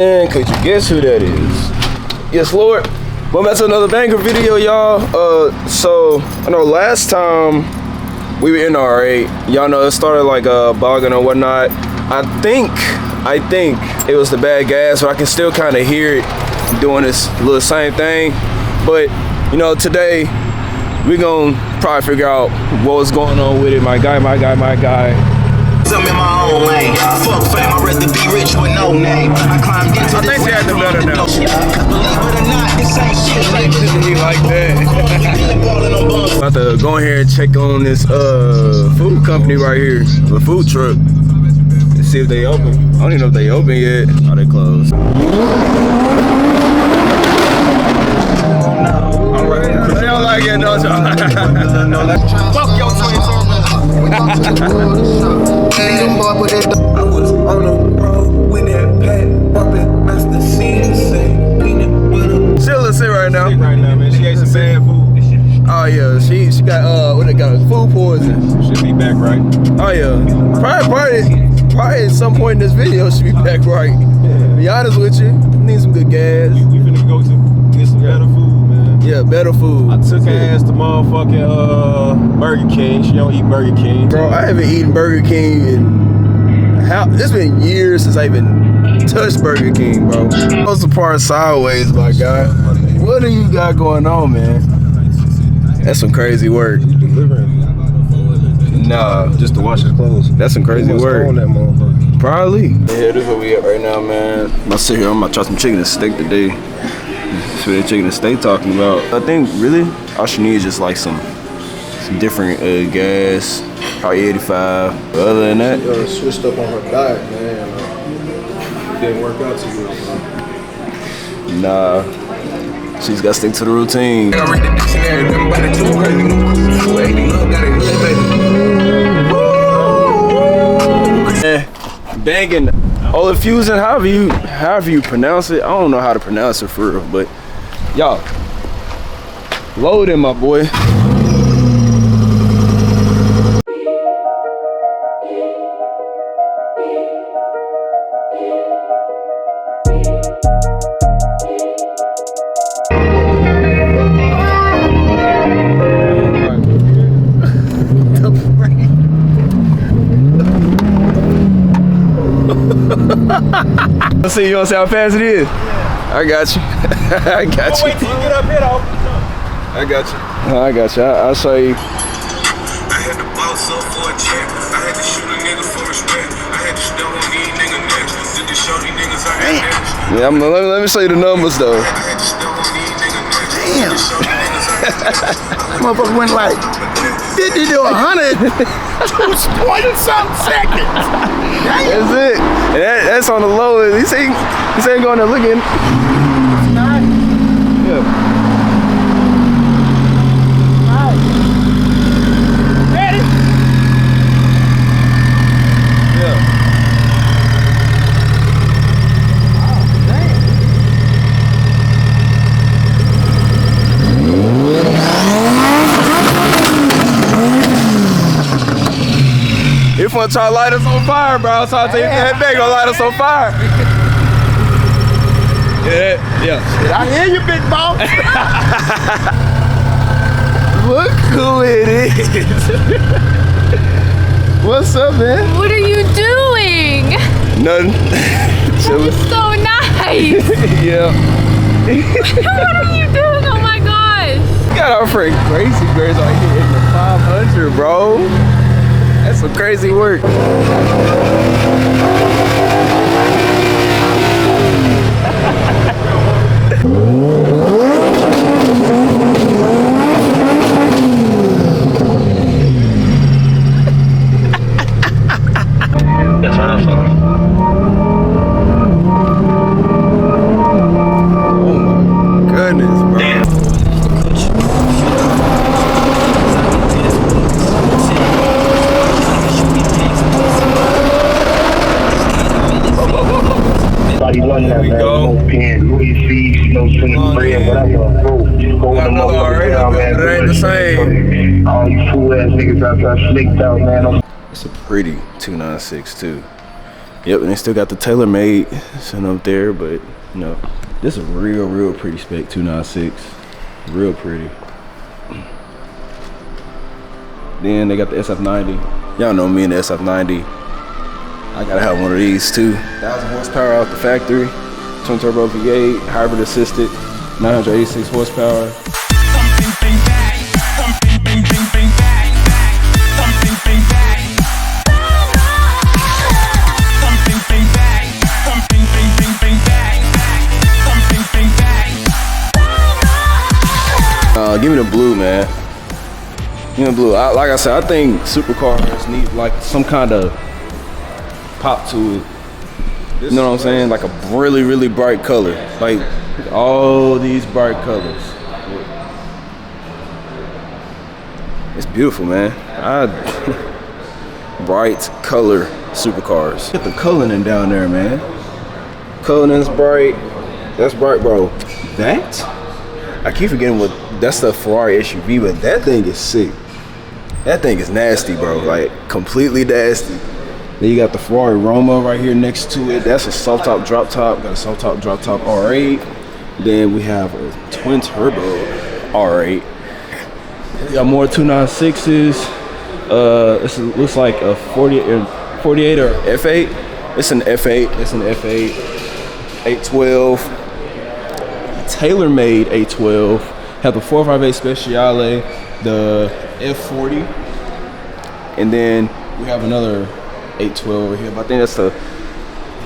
And could you guess who that is? Yes, Lord. Welcome back to another banger video, y'all. So I know last time we were in R8, y'all know it started like bogging or whatnot. I think it was the bad gas, but I can still kind of hear it doing this little same thing. But you know, today we gonna probably figure out what was going on with it. My guy. I'm in my own lane. Fuck fame, I'd rather be rich with no name. I climbed into I think she had the better now. Believe it or not, this ain't shit like Like that. About to go in here and check on this food company right here, the food truck, and see if they open. I don't even know if they open yet. Oh, they closed. Alright, they don't like it, no. Fuck your twin I was on the road with that pad, bumping Master CNC, peanut butter. She'll sit right now. Right now, man. She ate some bad food. Oh yeah, she got what they got, food poison. Should be back right. Oh yeah, probably at some point in this video she'll be back right. Be honest with you, need some good gas. We finna go to get some better food, man. Yeah, better food. I took her ass to motherfucking Burger King. She don't eat Burger King. Bro, I haven't eaten Burger King in it's been years since I even touched Burger King, bro. Supposed to part sideways, my guy. What do you got going on, man? That's some crazy work. Delivering. Nah, Just to wash his clothes. that's some crazy work. On that motherfucker. Probably. Yeah, this is where we at right now, man. I'm gonna sit here. I'm gonna try some chicken and steak today. That's what the chicken and steak talking about. I think really all she needs is just like some different gas, probably 85. But other than that, Switched up on her diet, man. Didn't work out too good, man. nah, she's got to stick to the routine. I read the dictionary, everybody too crazy. 280, look, got it, baby. Banging Olafusing, however you pronounce it. I don't know how to pronounce it for real, but y'all, loading, my boy. Let's see, you wanna see how fast it is? Yeah. I got you. I got you. Wait till you get up here, though. I got you. I got you. I'll show you. I had to boss up for a check. I had to shoot a nigga for respect. I had to step on these niggas next. Did to show these niggas I had next. Yeah, let me show you the numbers though. I had to step on these niggas next. Damn. Show these niggas I had next. Motherfucker went like 50 to 100, 2 something seconds. That's it. And that's on the low. This ain't going to looking. Yeah. Ready? Yeah. If one try to light us on fire, bro, so I'll tell you that bag gonna light us on fire. Yeah. I hear you, big boss. Look who it is. What's up, man? What are you doing? Nothing. Chilling. So nice. Yeah. What are you doing? Oh my gosh. Got our friend Crazy Grace right here in the 500, bro. That's some crazy work. Oh my goodness, bro. There we go. Got another already up there, but it ain't the same. All these fool ass niggas out there slicked out, man. It's a pretty 296 too. Yep, and they still got the TaylorMade sitting up there, but you know, this is a real pretty spec 296. Real pretty. Then they got the SF90. Y'all know me and the SF90. I gotta have one of these too. 1,000 horsepower out the factory. Twin turbo V8, hybrid assisted, 986 horsepower. Give me the blue, man. Give me the blue. Like I said, I think supercars need like some kind of pop to it. You know what I'm saying? Like a really bright color. Like all these bright colors. It's beautiful, man. Bright color supercars. Get the Cullinan down there, man. Cullinan's bright. That's bright, bro. That? I keep forgetting what that's the Ferrari SUV, but that thing is sick. That thing is nasty, bro. Like completely nasty. Then you got the Ferrari Roma right here next to it. That's a soft top drop top. Got a soft top drop top R8. Then we have a twin turbo R8. We got more 296s. This looks like a 48 or F8. It's an F8. It's an F8. 812. TaylorMade 812. Have the 458 Speciale, the F40, and then we have another 812 over here. But I think that's the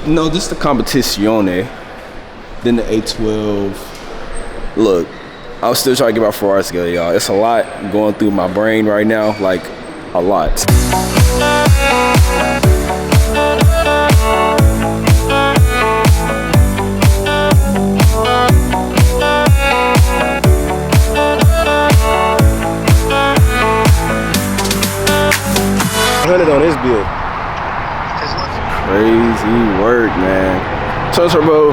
this is the Competizione. Then the 812. Look, I'm still trying to get my Ferraris together, y'all. It's a lot going through my brain right now, like a lot. 100 on this build. Crazy work, man. Twin turbo,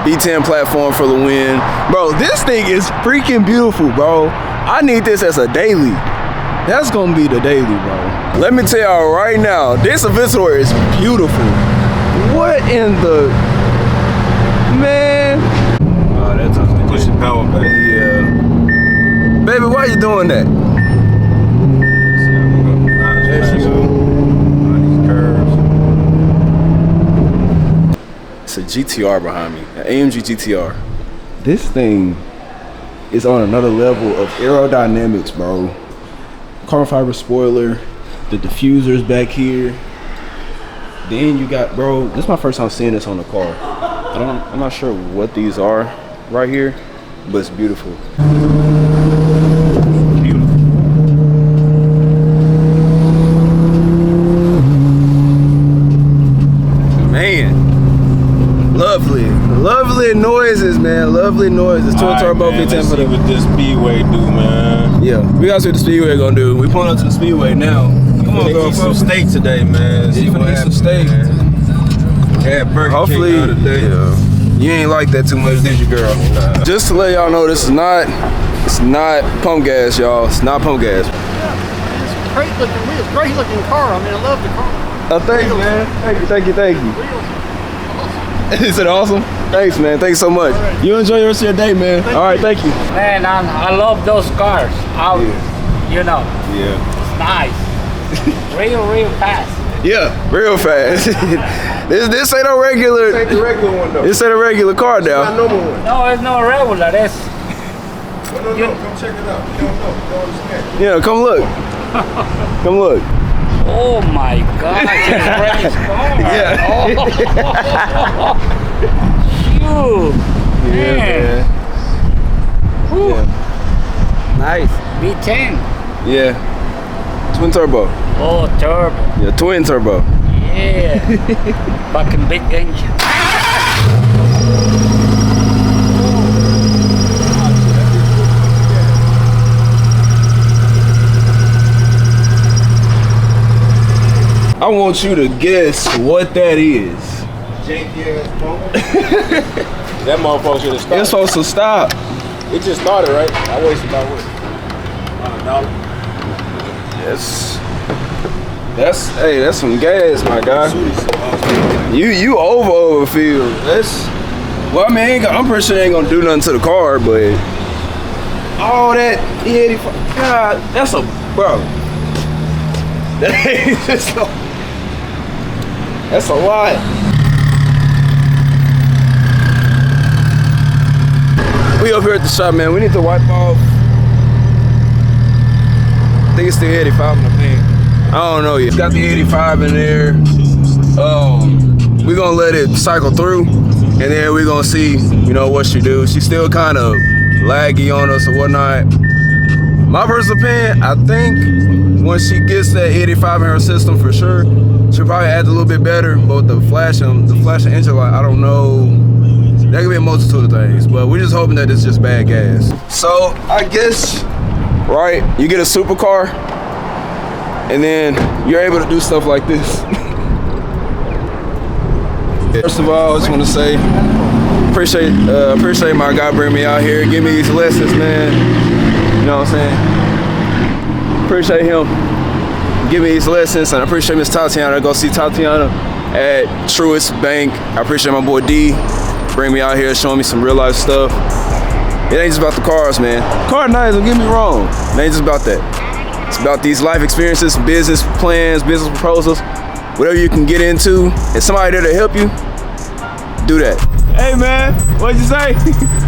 B10 platform for the win. Bro, this thing is freaking beautiful, bro. I need this as a daily. That's gonna be the daily, bro. Let me tell y'all right now, this Aventador is beautiful. What in the, man? Oh, that's pushing power back. Yeah. Baby, why you doing that? It's a GTR behind me, an AMG GTR. This thing is on another level of aerodynamics, bro. Carbon fiber spoiler, the diffuser's back here. Then you got, bro, this is my first time seeing this on the car. I'm not sure what these are right here, but it's beautiful. Lovely noises, man. Lovely noises. Twin turbo V10 for the. What this Speedway do, man? Yeah, we gotta see what the Speedway gonna do. We pulling up to the Speedway now. Come on, bro. Eat some steak today, man. You finna eat some steak. Yeah, Burger Hopefully, King today. Yeah. You ain't like that too much, did you, girl? Nah. Just to let y'all know, it's not pump gas, y'all. It's not pump gas. Yeah, it's great looking. It's a great looking car. I mean, I love the car. Oh, thank you, man. Thank you. Is it awesome? Thanks, man. Thanks so much. Right. You enjoy the rest of your day, man. All right, thank you. Man, I love those cars. You know. Yeah. It's nice. real fast. Yeah, real fast. this ain't a regular. This ain't the regular one, though. This ain't a regular car now. It's not a normal one. No, it's not regular. It's. No. Come check it out. You don't know. You don't understand. Yeah, come look. Come look. Oh my God! It's a great car. Yeah. Phew. Yeah, man. Yeah. Nice. V10. Yeah. Twin turbo. Oh, turbo. Yeah, twin turbo. Yeah. Fucking big engine. I want you to guess what that is. Janky ass phone. That motherfucker should have stopped. It's supposed to stop. It just started, right? I wasted about what? $1. Yes. That's some gas, my guy. You overfill. Well, I mean, I'm pretty sure they ain't gonna do nothing to the car, but all that E85, God, that's a bro. That ain't just that's a lot. We up here at the shop, man. We need to wipe off. I think it's the 85 in the paint. I don't know yet. It's got the 85 in there. We're gonna let it cycle through, and then we're gonna see, you know, what she do. She's still kind of laggy on us or whatnot. My personal opinion, I think once she gets that 85 in her system for sure, she'll probably add a little bit better. But the flashing engine light, I don't know. That could be a multitude of things, but we're just hoping that it's just bad gas. So I guess, right, you get a supercar, and then you're able to do stuff like this. First of all, I just want to say, appreciate my guy bringing me out here, give me these lessons, man. You know what I'm saying? Appreciate him giving me these lessons, and I appreciate Miss Tatiana. Go see Tatiana at Truist Bank. I appreciate my boy D. Bring me out here, showing me some real life stuff. It ain't just about the cars, man. Car nice, don't get me wrong. It ain't just about that. It's about these life experiences, business plans, business proposals, whatever you can get into. If somebody there to help you, do that. Hey man, what'd you say?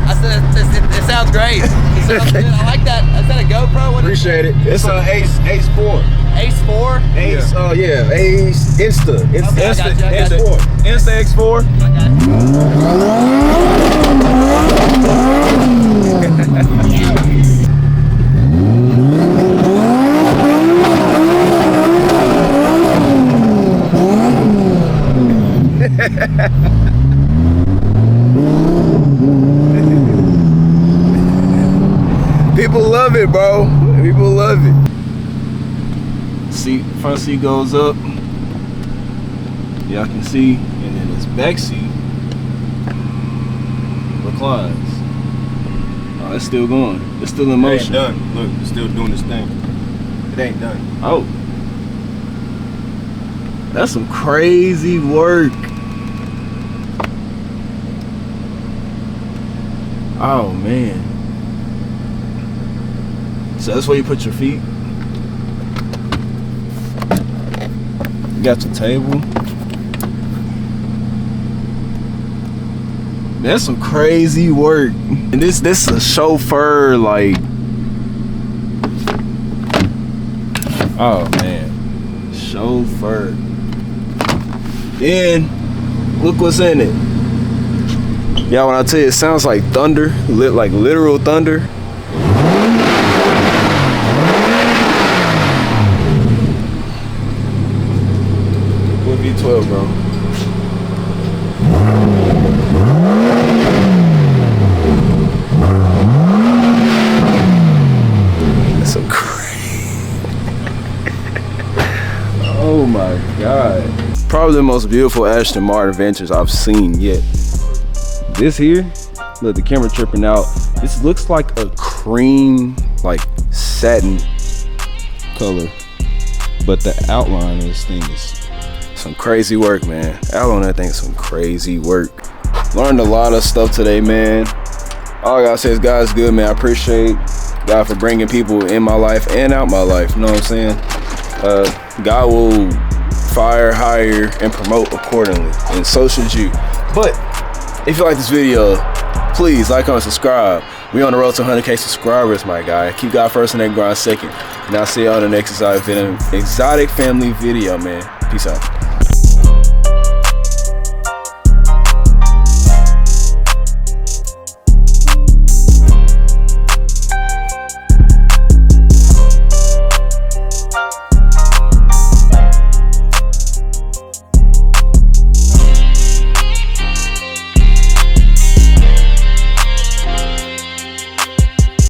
I said it sounds great. It sounds good. I like that. Is that a GoPro? What Appreciate it. It's an Ace 4. Ace 4? Ace, yeah, Ace Insta. Okay, Insta X4. Insta X4. People love it, bro. People love it. Front seat goes up. Y'all can see, and then this back seat reclines. Oh, it's still going. It's still in motion. It ain't done. Look, it's still doing this thing. It ain't done. Oh, that's some crazy work. Oh man. So that's where you put your feet. You got your table. That's some crazy work. And this is a chauffeur, like, oh man, chauffeur. Then look what's in it. Yeah, when I tell you, it sounds like thunder, like literal thunder. What V12, bro? That's so crazy. Oh my God. Probably the most beautiful Aston Martin Ventures I've seen yet. This here, look, the camera tripping out. This looks like a cream, like satin color, but the outline of this thing is some crazy work, man. Outline on that thing is some crazy work. Learned a lot of stuff today, man. All I gotta say is God's good, man. I appreciate God for bringing people in my life and out my life. You know what I'm saying? God will fire, hire, and promote accordingly, and so should you. But if you like this video, please like, comment, subscribe. We on the road to 100K subscribers, my guy. Keep God first and then grind second. And I'll see you on the next exotic family video, man. Peace out.